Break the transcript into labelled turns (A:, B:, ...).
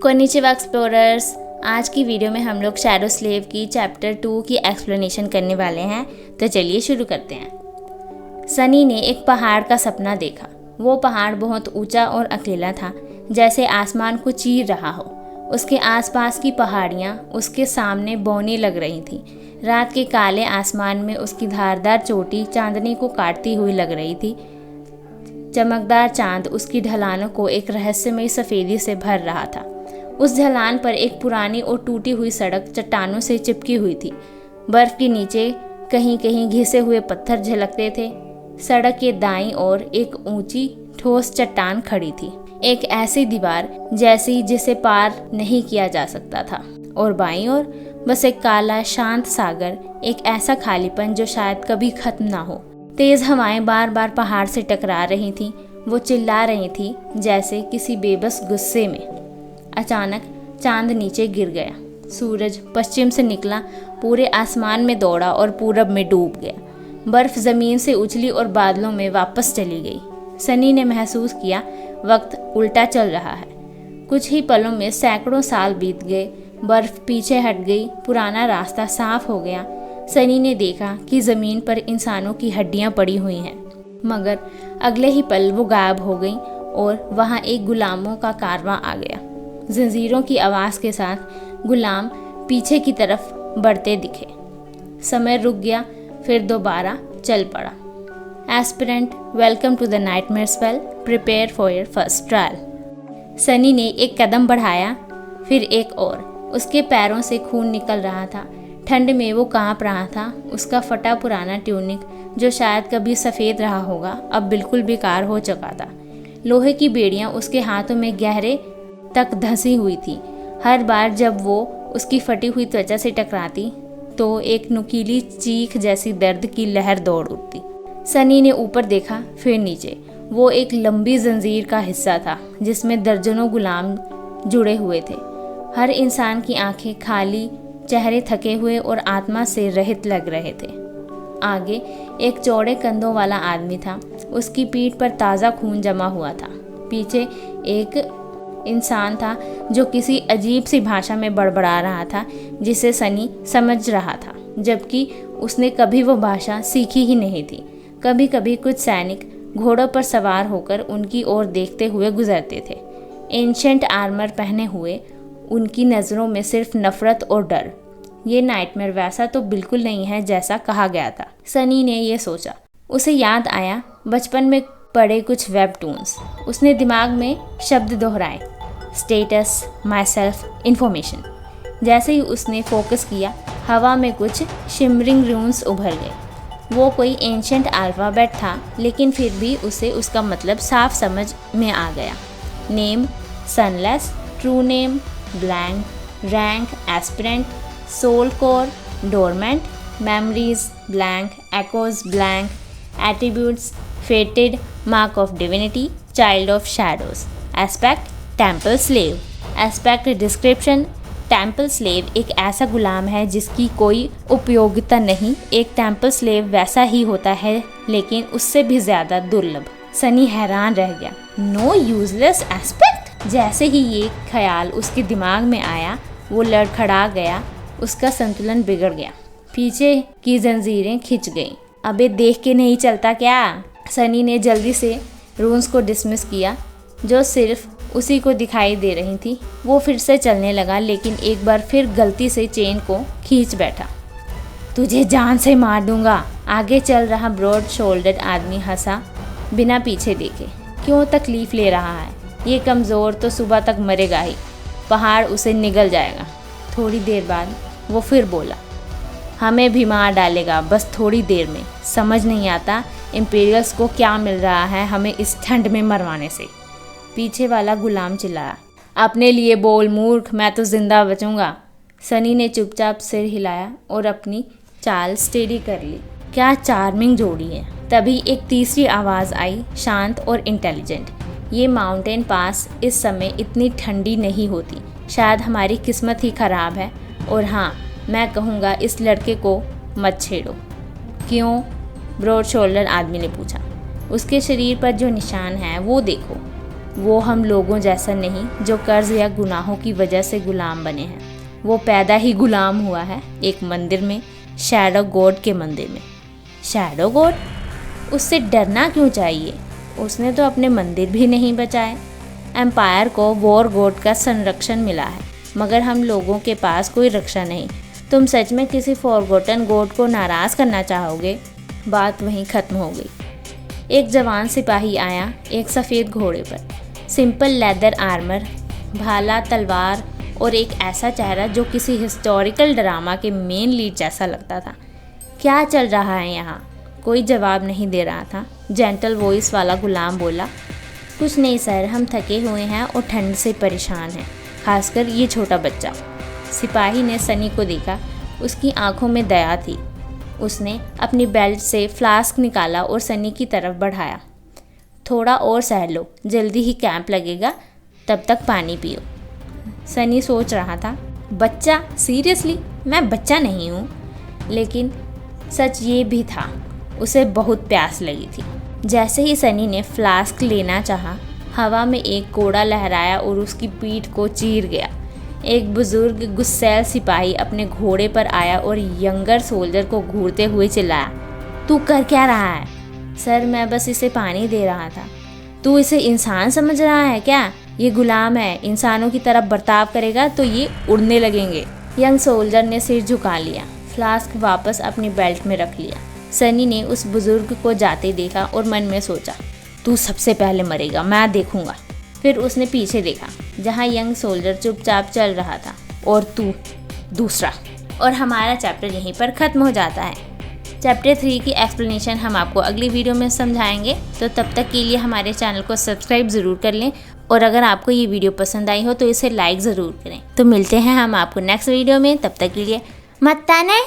A: Konnichiwa explorers, आज की video में हम लोग शैडो स्लेव की चैप्टर 2 की एक्सप्लेनेशन करने वाले हैं। तो चलिए शुरू करते हैं। सनी ने एक पहाड़ का सपना देखा। वो पहाड़ बहुत ऊंचा और अकेला था, जैसे आसमान को चीर रहा हो। उसके आसपास की पहाड़ियाँ उसके सामने बौनी लग रही थीं। रात के काले आसमान में उसकी धारदार चोटी चांदनी को काटती हुई लग रही थी। चमकदार चांद उसकी ढलानों को एक रहस्यमयी सफ़ेदी से भर रहा था। उस ढलान पर एक पुरानी और टूटी हुई सड़क चट्टानों से चिपकी हुई थी। बर्फ के नीचे कहीं कहीं घिसे हुए पत्थर झलकते थे। सड़क के दाईं ओर एक ऊंची ठोस चट्टान खड़ी थी, एक ऐसी दीवार जैसी जिसे पार नहीं किया जा सकता था। और बाईं ओर बस एक काला शांत सागर, एक ऐसा खालीपन जो शायद कभी खत्म ना हो। तेज हवाएं बार बार पहाड़ से टकरा रही थीं। वो चिल्ला रही थी जैसे किसी बेबस गुस्से में। अचानक चांद नीचे गिर गया। सूरज पश्चिम से निकला, पूरे आसमान में दौड़ा और पूरब में डूब गया। बर्फ जमीन से उछली और बादलों में वापस चली गई। सनी ने महसूस किया वक्त उल्टा चल रहा है। कुछ ही पलों में सैकड़ों साल बीत गए। बर्फ पीछे हट गई, पुराना रास्ता साफ हो गया। सनी ने देखा कि ज़मीन पर इंसानों की हड्डियां पड़ी हुई हैं, मगर अगले ही पल वो गायब हो गई और वहाँ एक गुलामों का कारवां आ गया। जंजीरों की आवाज़ के साथ गुलाम पीछे की तरफ बढ़ते दिखे। समय रुक गया, फिर दोबारा चल पड़ा। Aspirant, welcome to the nightmare spell, prepare for your first trial. Sunny ने एक कदम बढ़ाया, फिर एक और। उसके पैरों से खून निकल रहा था। ठंड में वो कांप रहा था। उसका फटा पुराना ट्यूनिक, जो शायद कभी सफ़ेद रहा होगा, अब बिल्कुल बेकार हो चुका था। लोहे की बेड़ियाँ उसके हाथों में गहरे तक धंसी हुई थी। हर बार जब वो उसकी फटी हुई त्वचा से टकराती तो एक नुकीली चीख जैसी दर्द की लहर दौड़ उठती। सनी ने ऊपर देखा, फिर नीचे। वो एक लंबी जंजीर का हिस्सा था जिसमें दर्जनों गुलाम जुड़े हुए थे। हर इंसान की आंखें खाली, चेहरे थके हुए और आत्मा से रहित लग रहे थे। आगे एक चौड़े कंधों वाला आदमी था। उसकी पीठ पर ताज़ा खून जमा हुआ था। पीछे एक इंसान था जो किसी अजीब सी भाषा में बड़बड़ा रहा था, जिसे सनी समझ रहा था, जबकि उसने कभी वो भाषा सीखी ही नहीं थी। कभी कभी कुछ सैनिक घोड़ों पर सवार होकर उनकी ओर देखते हुए गुजरते थे, एंशंट आर्मर पहने हुए। उनकी नज़रों में सिर्फ नफरत और डर। ये नाइटमेयर वैसा तो बिल्कुल नहीं है जैसा कहा गया था, सनी ने ये सोचा। उसे याद आया बचपन में पढ़े कुछ वेबटून्स। उसने दिमाग में शब्द दोहराए, स्टेटस, माई सेल्फ, इन्फॉर्मेशन। जैसे ही उसने फोकस किया, हवा में कुछ शिमरिंग रून्स उभर गए। वो कोई एंशंट अल्फ़ाबेट था, लेकिन फिर भी उसे उसका मतलब साफ समझ में आ गया। Name, sunless, true name, blank, rank, aspirant, soul core, dormant, memories, blank, echoes, blank, attributes, fated, mark of divinity, child of shadows, aspect, temple slave. Aspect description, temple slave एक ऐसा गुलाम है जिसकी कोई उपयोगिता नहीं। एक टेम्पल स्लेव वैसा ही होता है, लेकिन उससे भी ज़्यादा दुर्लभ। सनी हैरान रह गया। No useless aspect. जैसे ही ये ख्याल उसके दिमाग में आया, वो लड़खड़ा गया। उसका संतुलन बिगड़ गया। पीछे की जंजीरें खिंच गईं। अबे देख के नहीं चलता क्या? सनी ने जल्दी से रून्स को डिसमिस किया जो सिर्फ उसी को दिखाई दे रही थी। वो फिर से चलने लगा, लेकिन एक बार फिर गलती से चेन को खींच बैठा। तुझे जान से मार दूंगा। आगे चल रहा ब्रॉड शोल्डर्ड आदमी हंसा, बिना पीछे देखे। क्यों तकलीफ ले रहा है? ये कमज़ोर तो सुबह तक मरेगा ही। पहाड़ उसे निगल जाएगा। थोड़ी देर बाद वो फिर बोला, हमें भी मार डालेगा, बस थोड़ी देर में। समझ नहीं आता इंपीरियल्स को क्या मिल रहा है हमें इस ठंड में मरवाने से। पीछे वाला गुलाम चिल्लाया, अपने लिए बोल मूर्ख, मैं तो जिंदा बचूंगा। सनी ने चुपचाप सिर हिलाया और अपनी चाल स्टेडी कर ली। क्या चार्मिंग जोड़ी है। तभी एक तीसरी आवाज़ आई, शांत और इंटेलिजेंट। ये माउंटेन पास इस समय इतनी ठंडी नहीं होती। शायद हमारी किस्मत ही ख़राब है। और हाँ, मैं कहूँगा इस लड़के को मत छेड़ो। क्यों? ब्रॉड शोल्डर आदमी ने पूछा। उसके शरीर पर जो निशान है वो देखो। वो हम लोगों जैसा नहीं जो कर्ज या गुनाहों की वजह से गुलाम बने हैं। वो पैदा ही गुलाम हुआ है एक मंदिर में, शैडो गॉड के मंदिर में। Shadow God? उससे डरना क्यों चाहिए? उसने तो अपने मंदिर भी नहीं बचाए। एम्पायर को वॉर गॉड का संरक्षण मिला है, मगर हम लोगों के पास कोई रक्षा नहीं। तुम सच में किसी फॉरगॉटन गॉड को नाराज़ करना चाहोगे? बात वहीं ख़त्म हो गई। एक जवान सिपाही आया, एक सफ़ेद घोड़े पर, सिंपल लेदर आर्मर, भाला, तलवार और एक ऐसा चेहरा जो किसी हिस्टोरिकल ड्रामा के मेन लीड जैसा लगता था। क्या चल रहा है यहाँ? कोई जवाब नहीं दे रहा था। जेंटल वॉइस वाला गुलाम बोला, कुछ नहीं सर, हम थके हुए हैं और ठंड से परेशान हैं, खासकर ये छोटा बच्चा। सिपाही ने सनी को देखा। उसकी आंखों में दया थी। उसने अपनी बेल्ट से फ्लास्क निकाला और सनी की तरफ बढ़ाया। थोड़ा और सह लो, जल्दी ही कैंप लगेगा, तब तक पानी पियो। सनी सोच रहा था, बच्चा? सीरियसली? मैं बच्चा नहीं हूँ। लेकिन सच ये भी था, उसे बहुत प्यास लगी थी। जैसे ही सनी ने फ्लास्क लेना चाहा, हवा में एक कोड़ा लहराया और उसकी पीठ को चीर गया। एक बुजुर्ग गुस्सैल सिपाही अपने घोड़े पर आया और यंगर सोल्जर को घूरते हुए चिल्लाया, तू कर क्या रहा है? सर, मैं बस इसे पानी दे रहा था। तू इसे इंसान समझ रहा है क्या? ये गुलाम है, इंसानों की तरफ बर्ताव करेगा तो ये उड़ने लगेंगे। यंग सोल्जर ने सिर झुका लिया, फ्लास्क वापस अपनी बेल्ट में रख लिया। सनी ने उस बुजुर्ग को जाते देखा और मन में सोचा, तू सबसे पहले मरेगा, मैं देखूंगा। फिर उसने पीछे देखा, जहां यंग सोल्जर चुपचाप चल रहा था, और तू दूसरा। और हमारा चैप्टर यहीं पर ख़त्म हो जाता है। चैप्टर 3 की एक्सप्लेनेशन हम आपको अगली वीडियो में समझाएंगे, तो तब तक के लिए हमारे चैनल को सब्सक्राइब ज़रूर कर लें। और अगर आपको ये वीडियो पसंद आई हो तो इसे लाइक ज़रूर करें। तो मिलते हैं हम आपको नेक्स्ट वीडियो में, तब तक के लिए मत ताने।